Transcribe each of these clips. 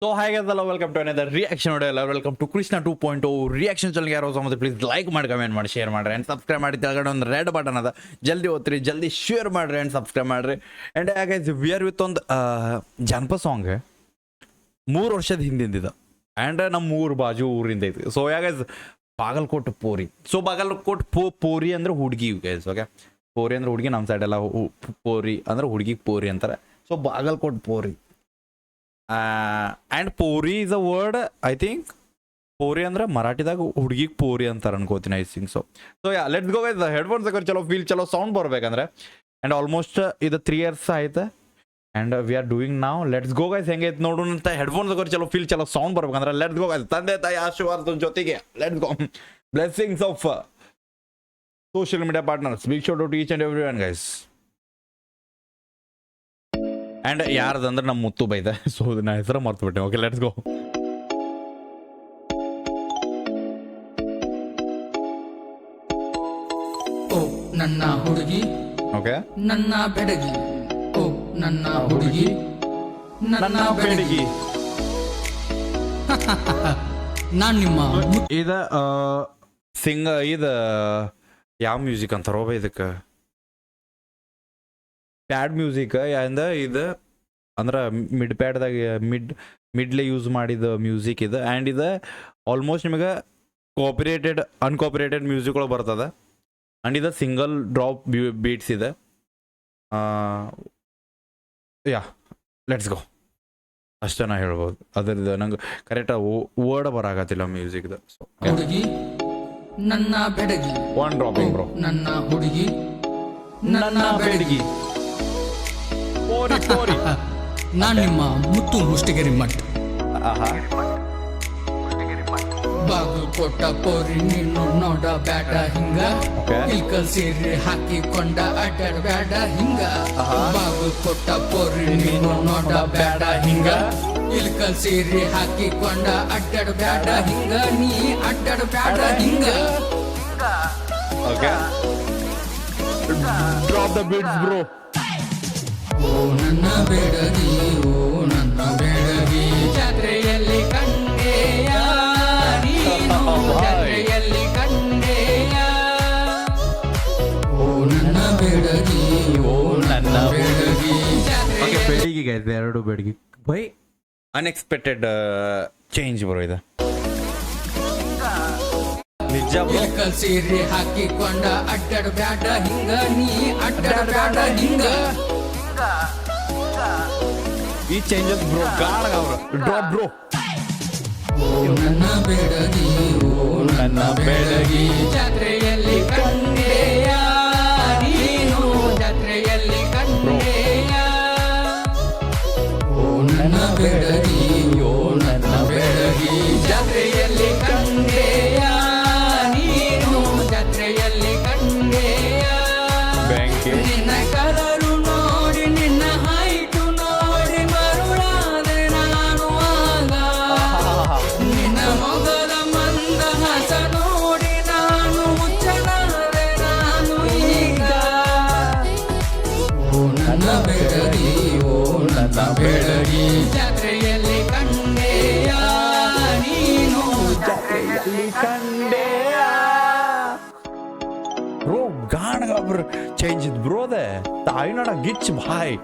So hi guys, hello, welcome to another reaction video. Welcome to Krishna 2.0 reaction channel. ಯಾರು ಸಮಯ please like ಮಾಡಿ comment ಮಾಡಿ share ಮಾಡ್ರಿ and subscribe ಮಾಡಿ. ತೆಳಗಡೆ ಒಂದು ರೆಡ್ ಬಟನ್ ಅದ, ಜಲ್ದಿ ಓದ್ರಿ, ಜಲ್ದಿ ಶೇರ್ ಮಾಡ್ರಿ ಅಂಡ್ ಸಬ್ಸ್ಕ್ರೈಬ್ ಮಾಡ್ರಿ. And guys we are with ಒಂದು ಜನಪದ ಸಾಂಗ್ 3 ವರ್ಷದ ಹಿಂದಿಂದಿದ ಆ್ಯಂಡ್ ನಮ್ಮ ಊರು ಬಾಜು ಊರಿಂದ ಐತಿ. ಸೊ ಗೈಸ್ ಬಾಗಲಕೋಟೆ ಪೋರಿ. ಸೊ ಬಾಗಲಕೋಟೆ ಪೋರಿ ಅಂದ್ರೆ ಹುಡುಗಿ ಗೈಸ್. ಓಕೆ, ಪೋರಿ ಅಂದ್ರೆ ಹುಡುಗಿ, ನಮ್ಮ ಸೈಡ್ ಎಲ್ಲ ಪೋರಿ ಅಂದ್ರೆ ಹುಡುಗಿಗೆ ಪೋರಿ ಅಂತಾರೆ. ಸೊ ಬಾಗಲಕೋಟೆ ಪೋರಿ ಆ್ಯಂಡ್ ಪೋರಿ is a word. I think ಪೋರಿ ಅಂದ್ರೆ ಮರಾಠಿದಾಗ ಹುಡುಗಿಗೆ ಪೋರಿ ಅಂತಾರೆ ಅನ್ಕೋತೀನಿ. I think so. Yeah let's go guys. Headphones ಹಾಕೋರು ಚಲೋ ಫೀಲ್ ಚಲೋ ಸೌಂಡ್ ಬರ್ಬೇಕಂದ್ರೆ. ಆ್ಯಂಡ್ ಆಲ್ಮೋಸ್ಟ್ ಇದು 3 years ಆಯ್ತು ಆ್ಯಂಡ್ ವಿ ಆರ್ ಡೂಯಿಂಗ್ ನಾವು. Let's go guys. ಹೆಂಗೈತೆ ನೋಡೋಣ ಅಂತ. ಹೆಡ್ಫೋನ್ಸ್ ಹಾಕೋರು ಚಲೋ ಫೀಲ್ ಚಲೋ ಸೌಂಡ್ ಬರ್ಬೇಕಂದ್ರೆ ಲೆಟ್ಸ್ ಗೋ ಗೈಸ್. ತಂದೆ ತಾಯಿ ಆಶೀರ್ವಾದ ಜೊತೆಗೆ let's go. Blessings of social media partners. Big shout out to each and every one guys. And ಯಾರ್ದಂದ್ರೆ ನಮ್ಮ ಮುತ್ತು ಬೈದೆ. ಸೊ ನಾ ಹೆಸರು ಮರ್ತುಬಿಟ್ಟೆ. Okay let's go. ಓ ನನ್ನ ಹುಡುಗಿ, ಓಕೆ, ನನ್ನ ಬೆಡಗಿ. ಓ ನನ್ನ ಹುಡುಗಿ, ನನ್ನ ಬೆಡಗಿ. ನಾನ್ ನಿಮ್ಮ ಇದ ಇದ ಯಾವ ಮ್ಯೂಸಿಕ್ ಅಂತಾರೋ ಇದಕ್ಕೆ? ಪ್ಯಾಡ್ ಮ್ಯೂಸಿಕ್ ಅಂದ ಇದು ಅಂದ್ರೆ ಮಿಡ್ ಪ್ಯಾಡ್ದಾಗ ಮಿಡ್ಲೆ ಯೂಸ್ ಮಾಡಿದ ಮ್ಯೂಸಿಕ್ ಇದು. ಆ್ಯಂಡ್ ಇದು ಆಲ್ಮೋಸ್ಟ್ ನಿಮಗೆ ಕಾಪಿರೇಟೆಡ್ ಅನ್ಕಾಪಿರೇಟೆಡ್ ಮ್ಯೂಸಿಕ್ ಒಳಗೆ ಬರ್ತದೆ. ಆ್ಯಂಡ್ ಇದು ಸಿಂಗಲ್ ಡ್ರಾಪ್ ಬೀಟ್ಸ್ ಇದೆ. ಯಾ ಲೆಟ್ಸ್ ಗೋ. ಅಷ್ಟೇ ನಾ ಹೇಳ್ಬೋದು. ಅದರದ್ದು ನಂಗೆ ಕರೆಕ್ಟಾಗಿ ವರ್ಡ್ ಬರಾಕತ್ತಿಲ್ಲ ಮ್ಯೂಸಿಕ್ದು. ಹುಡುಗಿ, ನನ್ನ ಬೆಡಗಿ. One dropping bro. ನನ್ನ ಹುಡುಗಿ, ನನ್ನ ಬೆಡಗಿ. ಪೋರಿ ಪೋರಿ. ನಾನ್ ನಿಮ್ಮ ಮುತ್ತು ಮುಷ್ಟಿಗೆರಿ ಮಠ. ಬಾಗಲಕೋಟ ಪೋರಿ ನೀನು ನೋಡ ಬ್ಯಾಡ ಹಿಂಗ. ಇಲ್ಕಲ್ ಸೀರೆ ಹಾಕಿಕೊಂಡ ಅಡ್ಡಾಡ ಬ್ಯಾಡ ಹಿಂಗ. ಬಾಗಲಕೋಟ ಪೋರಿ ನೀನು ನೋಡ ಬ್ಯಾಡ ಹಿಂಗ. ಇಲ್ಕಲ್ ಸೀರೆ ಹಾಕಿಕೊಂಡ ಅಡ್ಡಾಡ ಬ್ಯಾಡ ಹಿಂಗ. ನೀ ಅಡ್ಡಾಡ ಬ್ಯಾಡ ಹಿಂಗ. Okay, drop the beats bro. ಓ ನನ್ನ ಬೆಡಗಿ, ಓ ನನ್ನ ಬೆಡಗಿ. ಜಾತ್ರೆಯಲ್ಲಿ ಕಂಡೆಯ ನೀನು, ಜಾತ್ರೆಯಲ್ಲಿ ಕಂಡೆಯ. ಓ ನನ್ನ ಬೆಡಗಿ, ಓ ನನ್ನ ಬೆಡಗಿ. ಓಕೆ, ಬೆಡಗಿಗೆ ಇದೆ ಎರಡು ಬೆಡಗಿ. ಬೈ ಅನ್ಎಕ್ಸ್ಪೆಕ್ಟೆಡ್ ಚೇಂಜ್ ಬರೋ ಇದು ನಿಜ. ಇಲ್ಕಲ್ ಸೀರೆ ಹಾಕಿಕೊಂಡ ಅಡ್ಡಾಡ ಬ್ಯಾಡ ಹಿಂಗ. ನೀ ಅಡ್ಡಾಡ ಬ್ಯಾಡ ಹಿಂಗ. ಈ ಚೇಂಜಸ್ ಬ್ರೋ ಗಾಢ ಅವರು ಡ್ರಾಪ್ ಬ್ರೋ. ಓ ನನ್ನ ಬೆಡಗಿ, ಓ ನನ್ನ ಬೆಡಗಿ. ಜಾತ್ರೆಯಲ್ಲಿ ಕಂಡೆಯ ನೀನು, ಜಾತ್ರೆಯಲ್ಲಿ ಕಂಡೆಯ. ಓ ನನ್ನ ಬೆಡಗಿ, ಓ ನನ್ನ ಬೆಡಗಿ. ಜಾತ್ರೆಯಲ್ಲಿ ಕಂಡೆಯ ನೀನು, ಜಾತ್ರೆಯಲ್ಲಿ ಕಂಡೆಯ. ಬ್ಯಾಂಕಿ ನಿನ್ನ ಕಲರು ನೋಡಿ, ನಿನ್ನ ಹೈಟು ನೋಡಿ ಮರುಳಾದೆ ನಾನು ಆಗ. ನಿನ್ನ ಮೊಗದ ಮಂದಹಾಸ ನೋಡಿ ನಾನು ಹುಚ್ಚನಾದೆ ನಾನು ಈಗ. ಓ ನನ್ನ ಬೆಡಗಿ, ಓ ನನ್ನ ಬೆಡಗಿ. ಜಾತ್ರೆಯಲ್ಲಿ ಕಂಡೆಯ ನೀನು, ಜಾತ್ರೆಯಲ್ಲಿ ಕಂಡೆಯ ಬ್ರೋ. ಗಾಣ ಬ್ರೋ ಚೇಂಜ್ ಇದ್ ಬ್ರೋ. ಅದೇ ತಾಯಿನಾಡ ಗಿಚ್ ಭಾಯ್.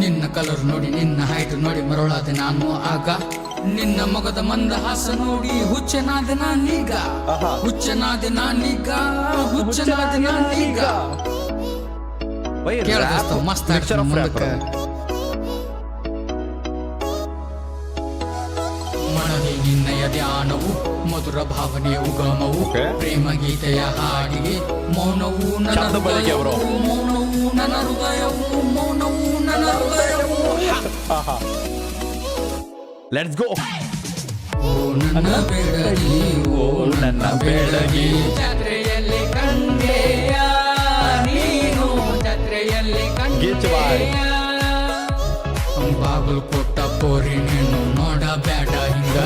ನಿನ್ನ ಕಲರ್ ನೋಡಿ, ನಿನ್ನ ಹೈಟ್ ನೋಡಿ ಮರಳಾದೆ ನಾನು ಆಗ. ನಿನ್ನ ಮೊಗದ ಮಂದಹಾಸ ನೋಡಿ ಹುಚ್ಚನಾದೆ ನಾನೀಗ. ಹುಚ್ಚನಾದೆ ನಾನೀಗ, ಹುಚ್ಚನಾದೆ ನಾನೀಗ. ಕೇಳ ದೋಸ್ತ, ಮಸ್ತ್ ಆಡ್ತಾನೆ ಮುಂದಕ್ಕೆ. ಮನದಿ ನಿನ್ನಯ ಧ್ಯಾನವು, ಮಧುರ ಭಾವನೆಯ ಉಗಮವು. ಪ್ರೇಮ ಗೀತೆಯ ಹಾಡಿಗೆ ಮೌನವು ನನ್ನ ಚಂದ ಬಳಿಕೆ ಅವರು. ಹೃದಯವು, ಮೌನವು ನನ್ನ ಹೃದಯವು, ಮೌನವು ನನ್ನ ಹೃದಯವು. Let's go. ಓ ನನ್ನ ಬೆಡಗಿ, ಓ ನನ್ನ ಬೆಡಗಿ. ಜಾತ್ರೆಯಲ್ಲಿ ಕಂಡೆಯ ನೀನು, ಜಾತ್ರೆಯಲ್ಲಿ ಗಿಚ್ ಬಾಯ್. ಕಂಡೆಯ. ಬಾಗಲಕೋಟ ಪೋರಿ ನೀನು ನೋಡ ಬ್ಯಾಡ ಹಿಂಗ.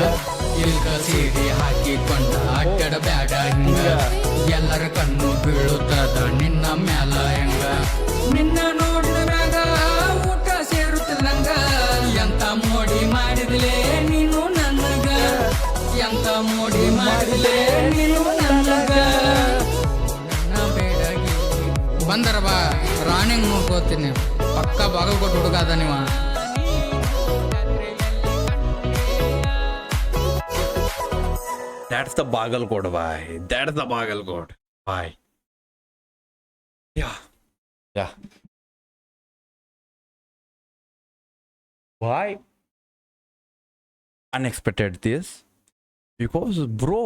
ಇಲ್ಕ ಸೀರೆ ಹಾಕಿಕೊಂಡ ಅಡ್ಡಾಡ ಬ್ಯಾಡ ಹಿಂಗ. ಎಲ್ಲರ ಕಣ್ಣು ಬೀಳುತ್ತದ ನಿನ್ನ ಮ್ಯಾಲ ಹೆಂಗ. ನಿನ್ನ ನೋಡಿದ ಮ್ಯಾಗ ಊಟ ಸೇರುತ್ತಿಲ್ಲ ಮಾಡಿದೆ ನೀನು ನನಗ ನನ್ನ ಬೇಡಗಿ. ಬಂದರ ಬಾ ರಾಣಿಂಗ್ ನೋಡ್ಕೋತೀನಿ, ಪಕ್ಕ ಬಾಗಲಕೋಟೆ ಹುಡುಗ ಅದ ನೀವ. That's the Bagalkot, bhai. That's the Bagalkot, bhai. Yeah. Yeah. Why? Unexpected this? Because, bro.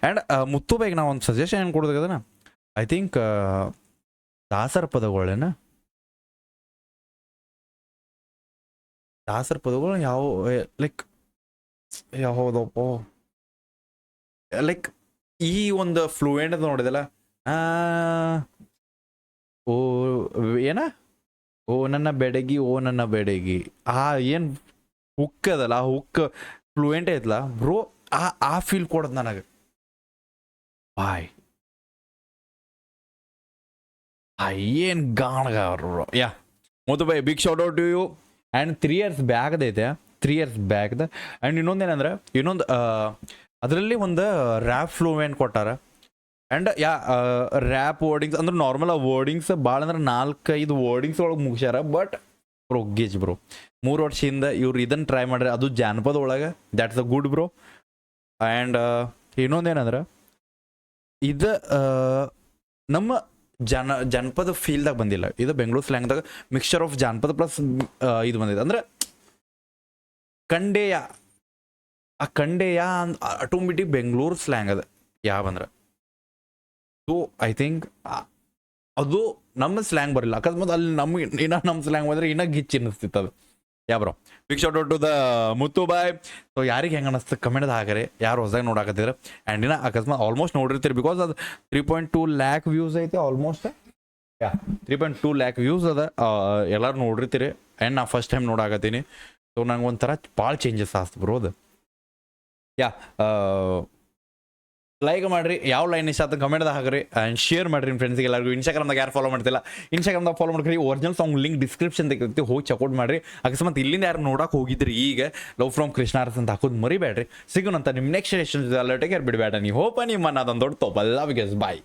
And Muttu bhai, na ಒಂದು ಸಜೆಷನ್ ಏನು ಕೊಡೋದು ಅದನ್ನ ಐ ಥಿಂಕ್ ದಾಸರ ಪದಗಳೇನ, ದಾಸರ ಪದಗಳು ಯಾವ ಲೈಕ್ ಯಾವುದಪ್ಪ, ಲೈಕ್ ಈ ಒಂದು ಫ್ಲೂಯೆಂಟ್ ಅಂತ ನೋಡಿದಲ್ಲ, ಓ ಏನ, ಓ ನನ್ನ ಬೆಡಗಿ, ಓ ನನ್ನ ಬೆಡಗಿ, ಏನು ಹುಕ್ ಅದಲ್ಲ, ಆ ಹುಕ್ ಫ್ಲೂಯೆಂಟ್ ಐತಲ್ಲ ಬ್ರೋ, ಆ ಫೀಲ್ ಕೊಡೋದು ನನಗೆ. ಬಾಯ್ ಏನು ಗಾಣಗ ಅವರು ಬ್ರೋ. ಯಾ ಮೊದಲು ಬೈ big short out to you. And 3 years ಬ್ಯಾಕ್ದೈತೆ, 3 years ಬ್ಯಾಕ್ದ. ಆ್ಯಂಡ್ ಇನ್ನೊಂದೇನಂದ್ರೆ, ಅದರಲ್ಲಿ ಒಂದು ರ್ಯಾಪ್ ಫ್ಲೂಯೆಂಟ್ ಕೊಟ್ಟಾರ. ಆ್ಯಂಡ್ ರ್ಯಾಪ್ ವರ್ಡಿಂಗ್ಸ್ ಅಂದ್ರೆ ನಾರ್ಮಲ್ ಆ ವರ್ಡಿಂಗ್ಸ್ ಭಾಳ ಅಂದ್ರೆ 4-5 ವರ್ಡಿಂಗ್ಸ್ ಒಳಗೆ ಮುಗಿಸ್ಯಾರ. ಬಟ್ ಬ್ರೋ ಗೇಜ್ ಬ್ರೋ, 3 ವರ್ಷದಿಂದ ಇವ್ರು ಇದನ್ನು ಟ್ರೈ ಮಾಡ್ರಿ, ಅದು ಜಾನಪದ ಒಳಗೆ. That's a good bro. And ಇನ್ನೊಂದೇನಂದ್ರೆ, ಇದು ನಮ್ಮ ಜನಪದ ಫೀಲ್ದಾಗ ಬಂದಿಲ್ಲ, ಇದು ಬೆಂಗಳೂರು ಸ್ಲ್ಯಾಂಗ್ದಾಗ ಮಿಕ್ಸ್ಚರ್ ಆಫ್ ಜಾನಪದ ಪ್ಲಸ್ ಇದು ಬಂದಿದೆ. ಅಂದ್ರೆ ಕಂಡೇಯ, ಆ ಕಂಡೇಯ ಆಟೋಮೆಟಿಕ್ ಬೆಂಗಳೂರು ಸ್ಲ್ಯಾಂಗ್ ಅದ ಯಾವಂದ್ರೆ. ಸೊ ಐ ಥಿಂಕ್ ಅದು ನಮ್ಮ ಸ್ಲ್ಯಾಂಗ್ ಬರಲಿಲ್ಲ. ಅಕಸ್ಮಾತ್ ಅಲ್ಲಿ ನಮ್ಮ ಸ್ಲ್ಯಾಂಗ್ ಬಂದರೆ ಇನ್ನೂ ಗಿಚ್ಚಿ ಅನ್ನಿಸ್ತಿತ್ತು ಅದು. Yeah bro, big short out to the Muttu boy. So ಯಾರಿಗೆ ಹೆಂಗೆ ಅನ್ನಿಸ್ತು ಕಮೆಂಟ್ದಾಗ ಹಾಕರಿ, ಯಾರು ಹೊಸದಾಗಿ ನೋಡಾಕತ್ತಿದ್ರೆ. ಆ್ಯಂಡ್ ಇನ್ನ ಅಕಸ್ಮಾತ್ ಆಲ್ಮೋಸ್ಟ್ ನೋಡಿರ್ತೀರಿ, ಬಿಕಾಸ್ ಅದು 3.2 lakh ವ್ಯೂಸ್ ಐತೆ ಆಲ್ಮೋಸ್ಟ್. 3.2 lakh ವ್ಯೂಸ್ ಅದ, ಎಲ್ಲರೂ ನೋಡಿರ್ತೀರಿ. ಆ್ಯಂಡ್ ನಾ ಫಸ್ಟ್ ಟೈಮ್ ನೋಡಾಕತ್ತೀನಿ. ಸೊ ನಂಗೆ ಒಂಥರ ಭಾಳ ಚೇಂಜಸ್ ಆಗ್ತು ಬ್ರೋ ಅದು. ಯಾ ಲೈಕ್ ಮಾಡಿರಿ, ಯಾವ ಲೈನ್ ಇಷ್ಟ ಆಯ್ತು ಕಮೆಂಟ್ದಾಗ ಹಾಕ್ರಿ. ಆ್ಯಂಡ್ ಶೇರ್ ಮಾಡಿರಿ ನಿಮ್ಮ ಫ್ರೆಂಡ್ಸ್ಗೆ ಎಲ್ಲರಿಗೂ. ಇನ್ಸ್ಟಾಗ್ರಾಮ್ದಾಗ ಯಾರು ಫಾಲೋ ಮಾಡ್ತಿಲ್ಲ, ಇನ್ಸ್ಟಾಗ್ರಾಮ್ದಾಗ ಫಾಲೋ ಮಾಡ್ರಿ. ಒರಿಜಿನಲ್ ಸಾಂಗ್ ಲಿಂಕ್ ಡಿಸ್ಕ್ರಿಪ್ಷನ್ ತೆಗಿರ್ತಿ, ಹೋಗಿ ಚೆಕ್ಔಟ್ ಮಾಡಿರಿ. ಅಕಸ್ಮಾತ್ ಇಲ್ಲಿಂದ ಯಾರು ನೋಡಕ್ಕೆ ಹೋಗಿದ್ರಿ ಈಗ ಲವ್ ಫ್ರಮ್ ಕೃಷ್ಣಾರ್ಸ್ ಅಂತ ಹಾಕೋದು ಮರಿಬೇಡ್ರಿ. ಸಿಗೋಣಂತ ನಿಮ್ಮ ನೆಕ್ಸ್ಟ್ ಎಷ್ಟೊಂದು ಅಲ್ಲರ್ಟಿಗೆ ಯಾರು ಬಿಡಬೇಡ. ನೀವು ಹೋಪ ನಿಮ್ಮ ಅದೊಂದು ದೊಡ್ಡ ತೋಪ. ಲವ್ ಗೆಸ್ ಬಾಯ್.